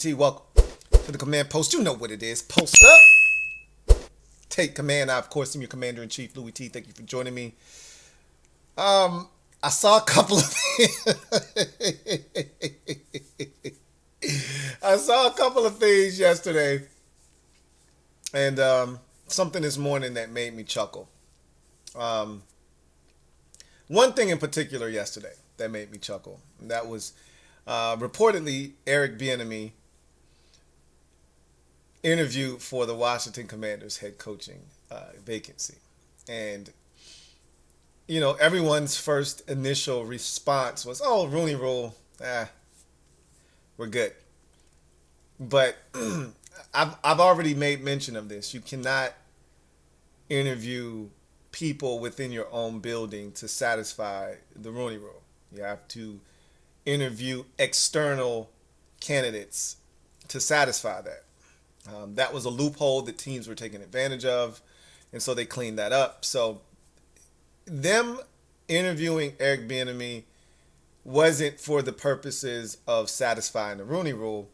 T. Welcome to the command post. You know what it is. Post up. Take command. I, of course, am your commander-in-chief, Louie T. Thank you for joining me. I saw a couple of I saw a couple of things yesterday, and something this morning that made me chuckle. One thing in particular yesterday that made me chuckle, and that was reportedly Eric Bieniemy interviewed for the Washington Commanders head coaching vacancy. And, you know, everyone's first initial response was, oh, Rooney Rule, we're good. But I've already made mention of this. You cannot interview people within your own building to satisfy the Rooney Rule. You have to interview external candidates to satisfy that. That was a loophole that teams were taking advantage of, and so they cleaned that up. So them interviewing Eric Bieniemy wasn't for the purposes of satisfying the Rooney Rule.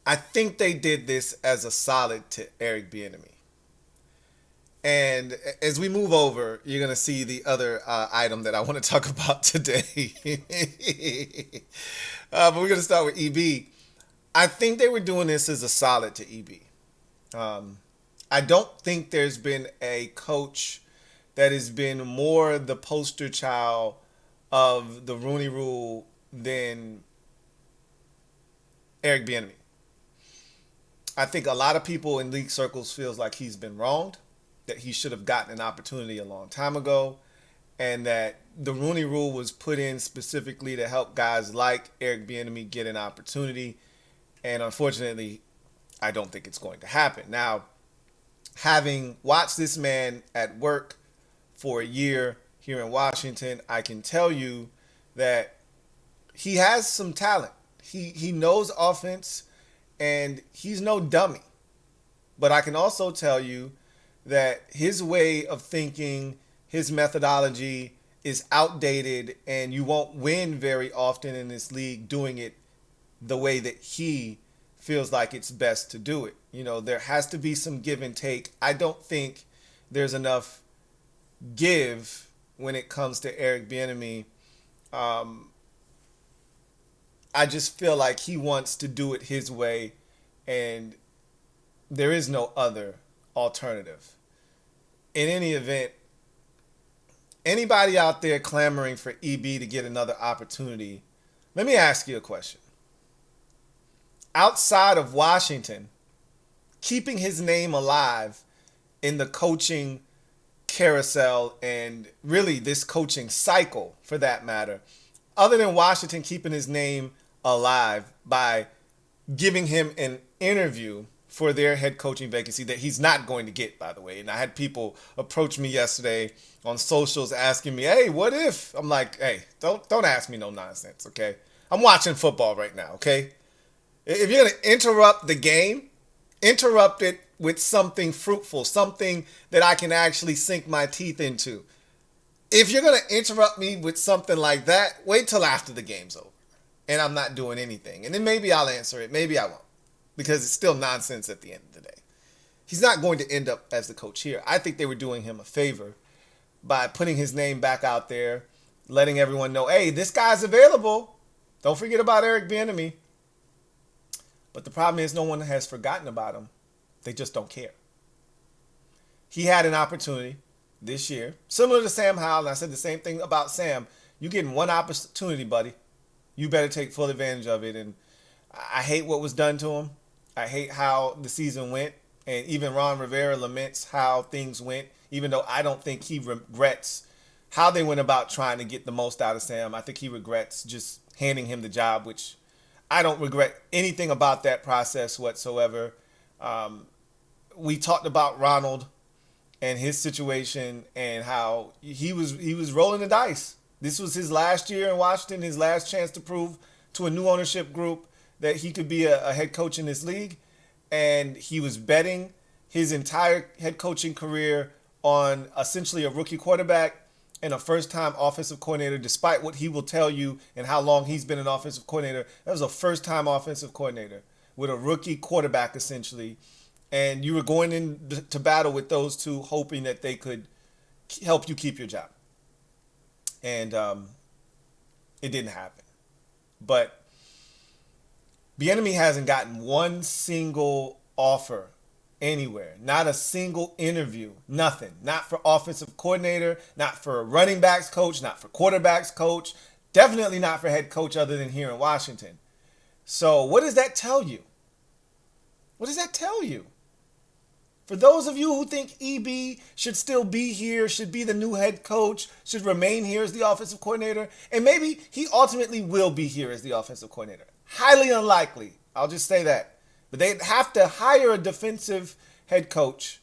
I think they did this as a solid to Eric Bieniemy. And as we move over, you're going to see the other item that I want to talk about today. But we're going to start with EB. I think they were doing this as a solid to EB. I don't think there's been a coach that has been more the poster child of the Rooney Rule than Eric Bieniemy. I think a lot of people in league circles feels like he's been wronged, that he should have gotten an opportunity a long time ago, and that the Rooney Rule was put in specifically to help guys like Eric Bieniemy get an opportunity. And unfortunately, I don't think it's going to happen. Now, having watched this man at work for a year here in Washington, I can tell you that he has some talent. He knows offense, and he's no dummy. But I can also tell you that his way of thinking, his methodology is outdated, and you won't win very often in this league doing it the way that he feels like it's best to do it. You know, there has to be some give and take. I don't think there's enough give when it comes to Eric Bieniemy. I just feel like he wants to do it his way, and there is no other alternative. In any event, anybody out there clamoring for EB to get another opportunity, let me ask you a question. Outside of Washington, keeping his name alive in the coaching carousel and really this coaching cycle for that matter, other than Washington keeping his name alive by giving him an interview for their head coaching vacancy that he's not going to get, by the way. And I had people approach me yesterday on socials asking me, hey, what if? I'm like, hey, don't ask me no nonsense, okay? I'm watching football right now, okay? If you're going to interrupt the game, interrupt it with something fruitful, something that I can actually sink my teeth into. If you're going to interrupt me with something like that, wait till after the game's over. And I'm not doing anything. And then maybe I'll answer it, maybe I won't. Because it's still nonsense at the end of the day. He's not going to end up as the coach here. I think they were doing him a favor by putting his name back out there, letting everyone know, hey, this guy's available. Don't forget about Eric Bieniemy. But the problem is no one has forgotten about him. They just don't care. He had an opportunity this year, similar to Sam Howell, and I said the same thing about Sam. You're getting one opportunity, buddy. You better take full advantage of it. And I hate what was done to him. I hate how the season went. And even Ron Rivera laments how things went, even though I don't think he regrets how they went about trying to get the most out of Sam. I think he regrets just handing him the job, which I don't regret anything about that process whatsoever. We talked about Ronald and his situation and how he was rolling the dice. This was his last year in Washington, his last chance to prove to a new ownership group that he could be a head coach in this league. And he was betting his entire head coaching career on essentially a rookie quarterback. and a first-time offensive coordinator, despite what he will tell you and how long he's been an offensive coordinator. That was a first-time offensive coordinator with a rookie quarterback, essentially. And you were going into battle with those two, hoping that they could help you keep your job. And it didn't happen. But Bieniemy hasn't gotten one single offer anywhere. Not a single interview. Nothing. Not for offensive coordinator, not for running backs coach, not for quarterbacks coach, definitely not for head coach other than here in Washington. So what does that tell you? What does that tell you? For those of you who think EB should still be here, should be the new head coach, should remain here as the offensive coordinator, and maybe he ultimately will be here as the offensive coordinator. Highly unlikely. I'll just say that. But they'd have to hire a defensive head coach,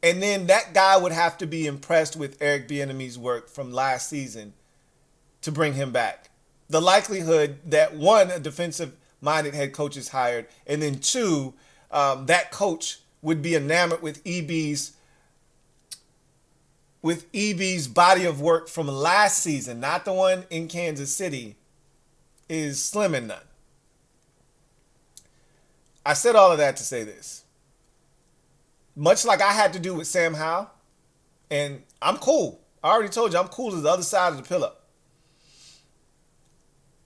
and then that guy would have to be impressed with Eric Bieniemy's work from last season to bring him back. The likelihood that, one, a defensive-minded head coach is hired, and then two, that coach would be enamored with EB's body of work from last season, not the one in Kansas City, is slim and none. I said all of that to say this. Much like I had to do with Sam Howell, and I'm cool. I already told you I'm cool as the other side of the pillow.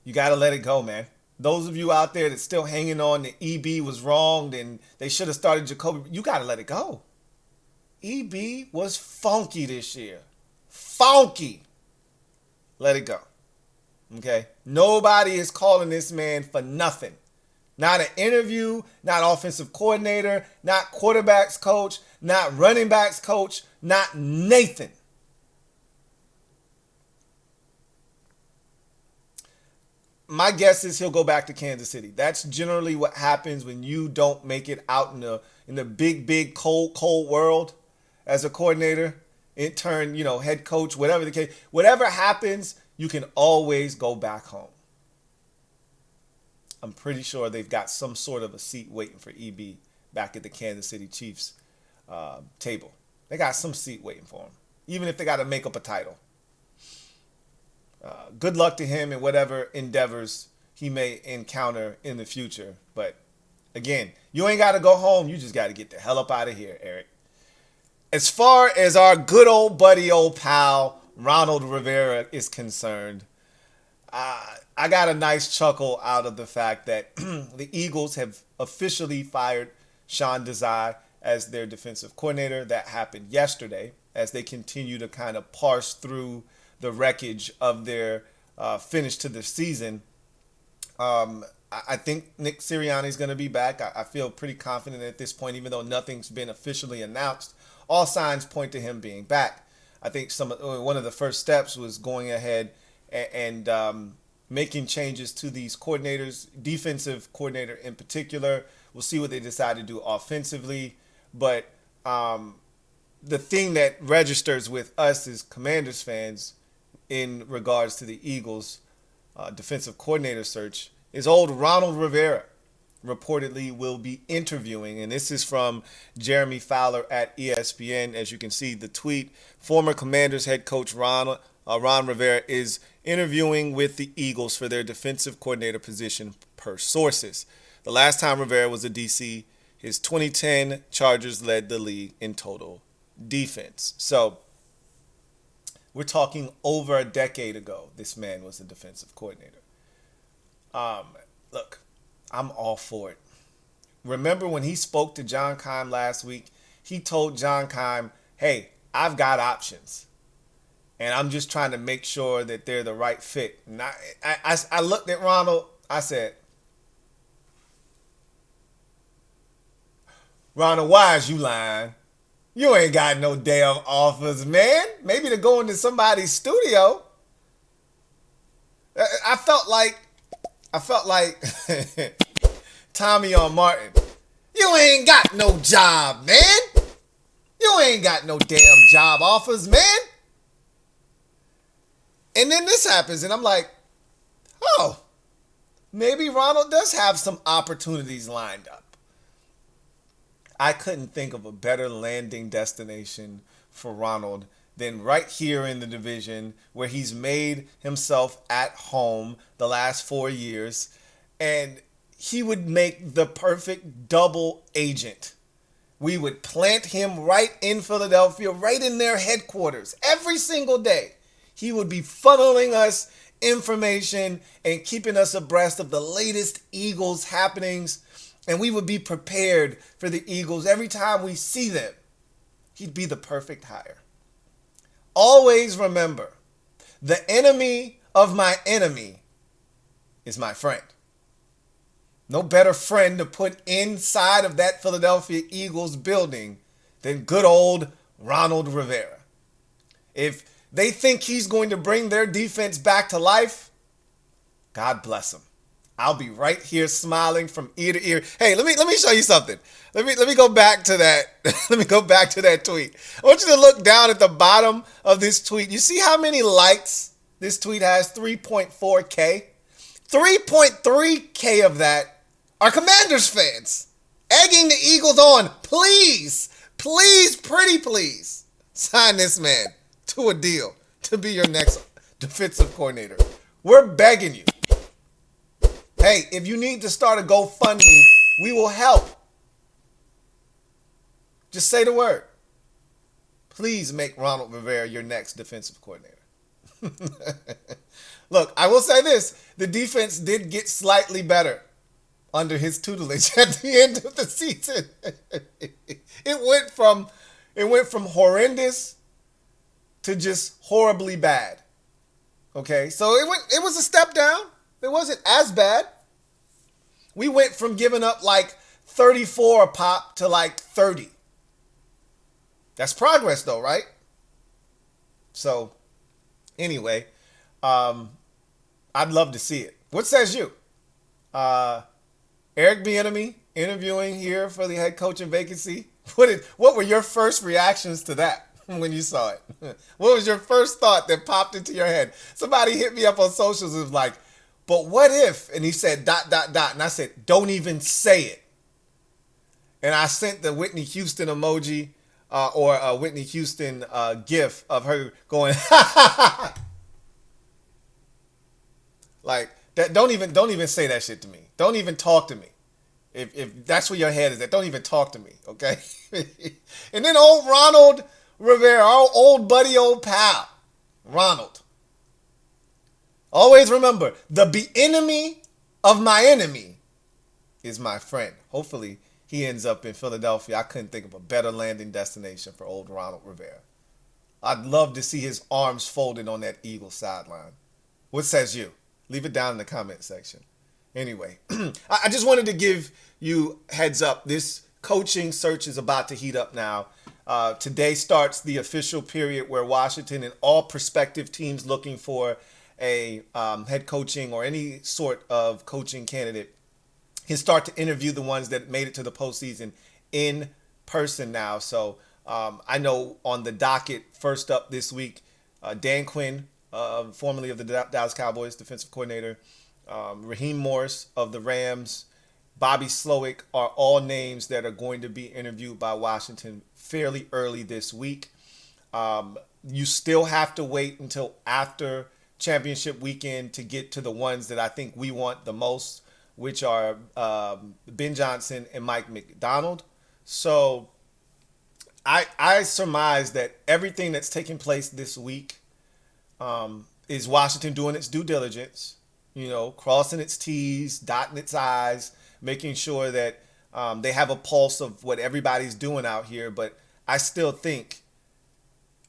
You got to let it go, man. Those of you out there that's still hanging on that EB was wrong and they should have started Jacoby, you got to let it go. EB was funky this year. Funky. Let it go. Okay? Nobody is calling this man for nothing. Not an interview, not offensive coordinator, not quarterbacks coach, not running backs coach, not Nathan. My guess is he'll go back to Kansas City. That's generally what happens when you don't make it out in the big, cold world as a coordinator, intern, head coach, whatever the case. Whatever happens, you can always go back home. I'm pretty sure they've got some sort of a seat waiting for EB back at the Kansas City Chiefs table. They got some seat waiting for him, even if they got to make up a title. Good luck to him in whatever endeavors he may encounter in the future. But again, you ain't got to go home. You just got to get the hell up out of here, Eric. As far as our good old buddy, old pal, Ronald Rivera is concerned, I got a nice chuckle out of the fact that the Eagles have officially fired Sean Desai as their defensive coordinator. That happened yesterday as they continue to kind of parse through the wreckage of their finish to the season. I think Nick Sirianni is going to be back. I feel pretty confident at this point, even though nothing's been officially announced. All signs point to him being back. I think one of the first steps was going ahead and making changes to these coordinators, defensive coordinator in particular. We'll see what they decide to do offensively. But the thing that registers with us as Commanders fans in regards to the Eagles' defensive coordinator search is old Ronald Rivera reportedly will be interviewing, and this is from Jeremy Fowler at ESPN. As you can see, the tweet, former Commanders head coach Ron Rivera is interviewing with the Eagles for their defensive coordinator position per sources. The last time Rivera was a DC, his 2010 Chargers led the league in total defense. So we're talking over a decade ago, this man was a defensive coordinator. Look, I'm all for it. Remember when he spoke to John Keim last week, he told John Keim, hey, I've got options. And I'm just trying to make sure that they're the right fit. And I looked at Ronald, I said, Ronald, why is you lying? You ain't got no damn offers, man. Maybe to go into somebody's studio. I felt like Tommy on Martin. You ain't got no job, man. You ain't got no damn job offers, man. And then this happens, and I'm like, oh, maybe Ronald does have some opportunities lined up. I couldn't think of a better landing destination for Ronald than right here in the division where he's made himself at home the last 4 years. And he would make the perfect double agent. We would plant him right in Philadelphia, right in their headquarters, every single day. He would be funneling us information and keeping us abreast of the latest Eagles happenings. And we would be prepared for the Eagles every time we see them. He'd be the perfect hire. Always remember, the enemy of my enemy is my friend. No better friend to put inside of that Philadelphia Eagles building than good old Ronald Rivera. If they think he's going to bring their defense back to life, God bless him. I'll be right here smiling from ear to ear. Hey, let me show you something. Let me go back to that. Let me go back to that tweet. I want you to look down at the bottom of this tweet. You see how many likes this tweet has? 3.4K. 3.3K of that are Commanders fans egging the Eagles on. Please, pretty please, sign this man to a deal to be your next defensive coordinator. We're begging you. Hey, if you need to start a GoFundMe, we will help. Just say the word. Please make Ronald Rivera your next defensive coordinator. Look, I will say this. The defense did get slightly better under his tutelage at the end of the season. It went from horrendous to just horribly bad. Okay, so it was a step down. It wasn't as bad. We went from giving up like 34 a pop to like 30. That's progress though, right? So anyway, I'd love to see it. What says you? Eric Bieniemy interviewing here for the head coaching vacancy. What were your first reactions to that when you saw it? What was your first thought that popped into your head? Somebody hit me up on socials and was like, but what if? And he said ... And I said, don't even say it. And I sent the Whitney Houston emoji or a Whitney Houston gif of her going, like that. Don't even say that shit to me. Don't even talk to me. If that's where your head is at, don't even talk to me, okay? And then old Ronald Rivera, our old buddy, old pal, Ronald. Always remember, the enemy of my enemy is my friend. Hopefully, he ends up in Philadelphia. I couldn't think of a better landing destination for old Ronald Rivera. I'd love to see his arms folded on that Eagles sideline. What says you? Leave it down in the comment section. Anyway, I just wanted to give you heads up. This coaching search is about to heat up now. Today starts the official period where Washington and all prospective teams looking for a head coaching or any sort of coaching candidate can start to interview the ones that made it to the postseason in person now. So I know on the docket, first up this week, Dan Quinn, formerly of the Dallas Cowboys, defensive coordinator, Raheem Morris of the Rams, Bobby Slowick are all names that are going to be interviewed by Washington fairly early this week. You still have to wait until after championship weekend to get to the ones that I think we want the most, which are Ben Johnson and Mike McDonald. So I surmise that everything that's taking place this week is Washington doing its due diligence, crossing its T's, dotting its I's, making sure that they have a pulse of what everybody's doing out here. But I still think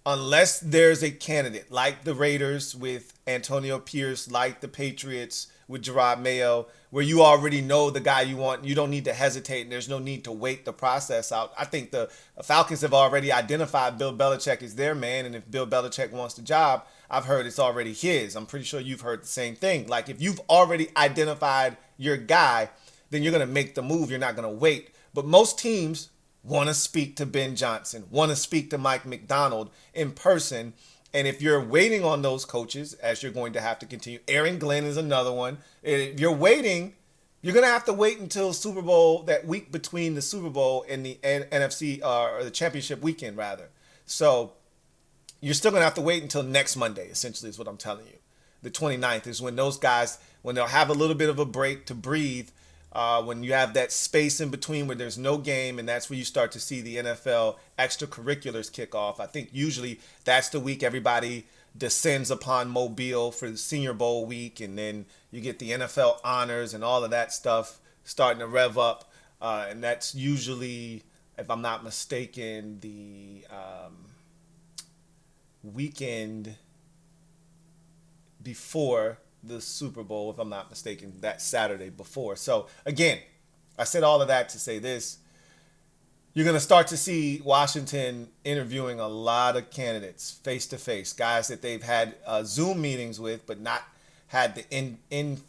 unless there's a candidate like the Raiders with Antonio Pierce, like the Patriots with Gerard Mayo, where you already know the guy you want, you don't need to hesitate and there's no need to wait the process out. I think the Falcons have already identified Bill Belichick as their man, and if Bill Belichick wants the job, I've heard it's already his. I'm pretty sure you've heard the same thing. Like if you've already identified your guy, then you're going to make the move. You're not going to wait. But most teams want to speak to Ben Johnson, want to speak to Mike McDonald in person. And if you're waiting on those coaches, as you're going to have to continue, Aaron Glenn is another one. If you're waiting, you're going to have to wait until Super Bowl, that week between the Super Bowl and the NFC or the championship weekend, rather. So you're still going to have to wait until next Monday, essentially, is what I'm telling you. The 29th is when those guys, when they'll have a little bit of a break to breathe, when you have that space in between where there's no game, and that's where you start to see the NFL extracurriculars kick off. I think usually that's the week everybody descends upon Mobile for the Senior Bowl week, and then you get the NFL honors and all of that stuff starting to rev up. And that's usually, if I'm not mistaken, the weekend before the Super Bowl, if I'm not mistaken, that Saturday before. So again, I said all of that to say this. You're going to start to see Washington interviewing a lot of candidates face to face, guys that they've had Zoom meetings with, but not had the in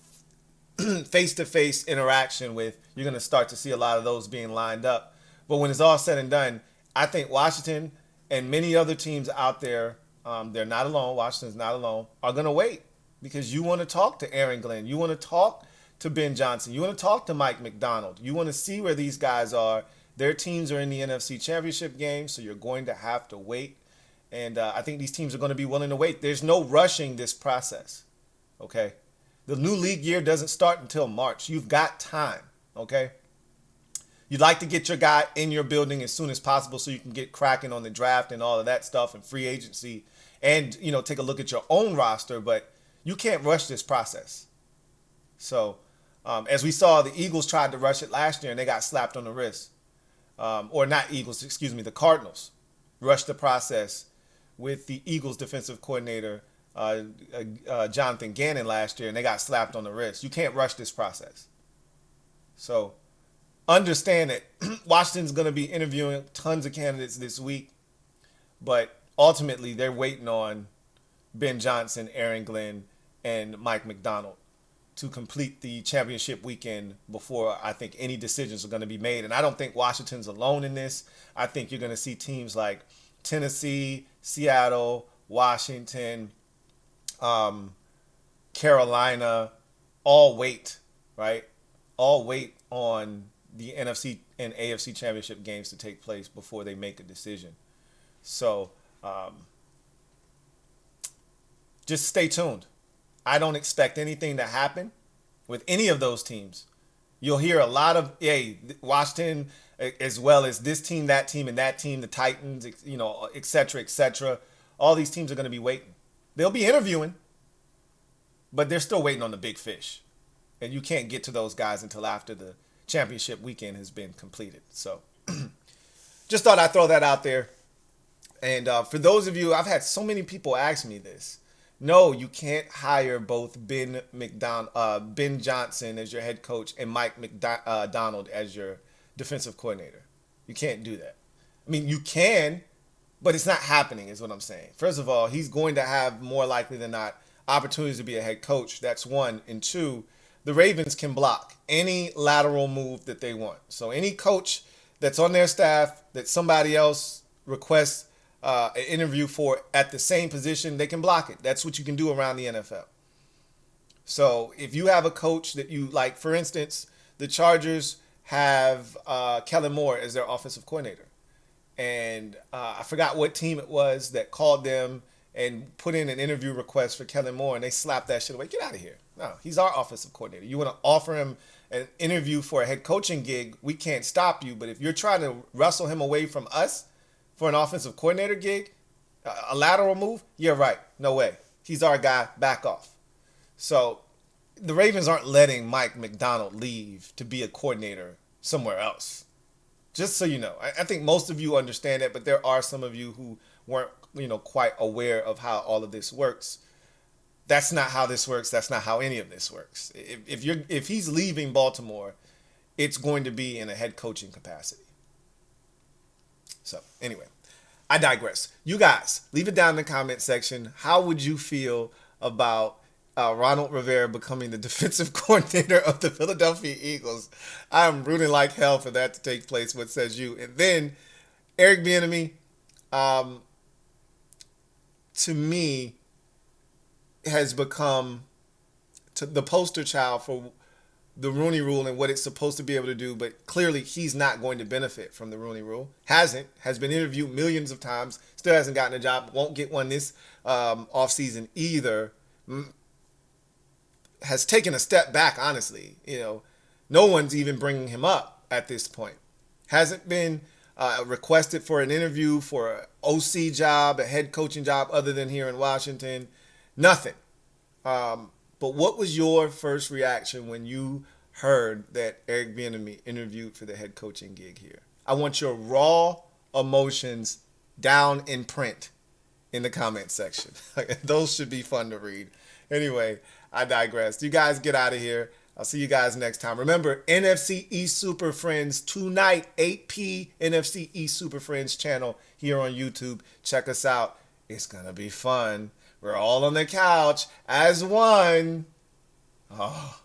face to face interaction with. You're going to start to see a lot of those being lined up. But when it's all said and done, I think Washington and many other teams out there, they're not alone. Washington's not alone. Are going to wait because you want to talk to Aaron Glenn. You want to talk to Ben Johnson. You want to talk to Mike McDonald. You want to see where these guys are. Their teams are in the NFC Championship game, so you're going to have to wait. And I think these teams are going to be willing to wait. There's no rushing this process, okay? The new league year doesn't start until March. You've got time, okay? You'd like to get your guy in your building as soon as possible so you can get cracking on the draft and all of that stuff and free agency and, you know, take a look at your own roster, but you can't rush this process. So, as we saw, the Eagles tried to rush it last year and they got slapped on the wrist. Or not Eagles, excuse me, the Cardinals rushed the process with the Eagles defensive coordinator, Jonathan Gannon last year, and they got slapped on the wrist. You can't rush this process. So understand that Washington's going to be interviewing tons of candidates this week, but ultimately they're waiting on Ben Johnson, Aaron Glenn, and Mike McDonald to complete the championship weekend before I think any decisions are going to be made. And I don't think Washington's alone in this. I think you're going to see teams like Tennessee, Seattle, Washington, Carolina, all wait, right? All wait on the NFC and AFC championship games to take place before they make a decision. So just stay tuned. I don't expect anything to happen with any of those teams. You'll hear a lot of, Washington, as well as this team, that team, and that team, the Titans, you know, et cetera, et cetera. All these teams are going to be waiting. They'll be interviewing, but they're still waiting on the big fish. And you can't get to those guys until after the championship weekend has been completed. So just thought I'd throw that out there. And for those of you, I've had so many people ask me this. No, you can't hire both Ben Johnson as your head coach and Mike McDonald as your defensive coordinator. You can't do that. I mean, you can, but it's not happening is what I'm saying. First of all, he's going to have more likely than not opportunities to be a head coach. That's one. And two, the Ravens can block any lateral move that they want. So any coach that's on their staff that somebody else requests an interview for at the same position, they can block it. That's what you can do around the NFL. So if you have a coach that you like, for instance, the Chargers have Kellen Moore as their offensive coordinator. And I forgot what team it was that called them and put in an interview request for Kellen Moore, and they slapped that shit away. Get out of here. No, he's our offensive coordinator. You want to offer him an interview for a head coaching gig, we can't stop you. But if you're trying to wrestle him away from us for an offensive coordinator gig, a lateral move, you're right. No way. He's our guy. Back off. So the Ravens aren't letting Mike McDonald leave to be a coordinator somewhere else. Just so you know. I think most of you understand that, but there are some of you who weren't, quite aware of how all of this works. That's not how this works. That's not how any of this works. If he's leaving Baltimore, it's going to be in a head coaching capacity. So anyway, I digress. You guys, leave it down in the comment section. How would you feel about Ronald Rivera becoming the defensive coordinator of the Philadelphia Eagles? I'm rooting like hell for that to take place. What says you? And then Eric Bieniemy, to me, has become the poster child for the Rooney Rule and what it's supposed to be able to do, but clearly he's not going to benefit from the Rooney Rule. Has been interviewed millions of times, still hasn't gotten a job, won't get one this offseason either. Has taken a step back, honestly. No one's even bringing him up at this point. Hasn't been requested for an interview for an OC job, a head coaching job, other than here in Washington. Nothing. But what was your first reaction when you heard that Eric Bieniemy interviewed for the head coaching gig here? I want your raw emotions down in print in the comment section. Those should be fun to read. Anyway, I digress. You guys get out of here. I'll see you guys next time. Remember, NFC East Super Friends tonight, 8 p. NFC East Super Friends channel here on YouTube. Check us out. It's going to be fun. We're all on the couch as one. Oh,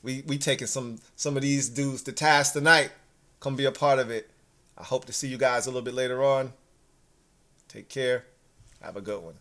we taking some of these dudes to task tonight. Come be a part of it. I hope to see you guys a little bit later on. Take care. Have a good one.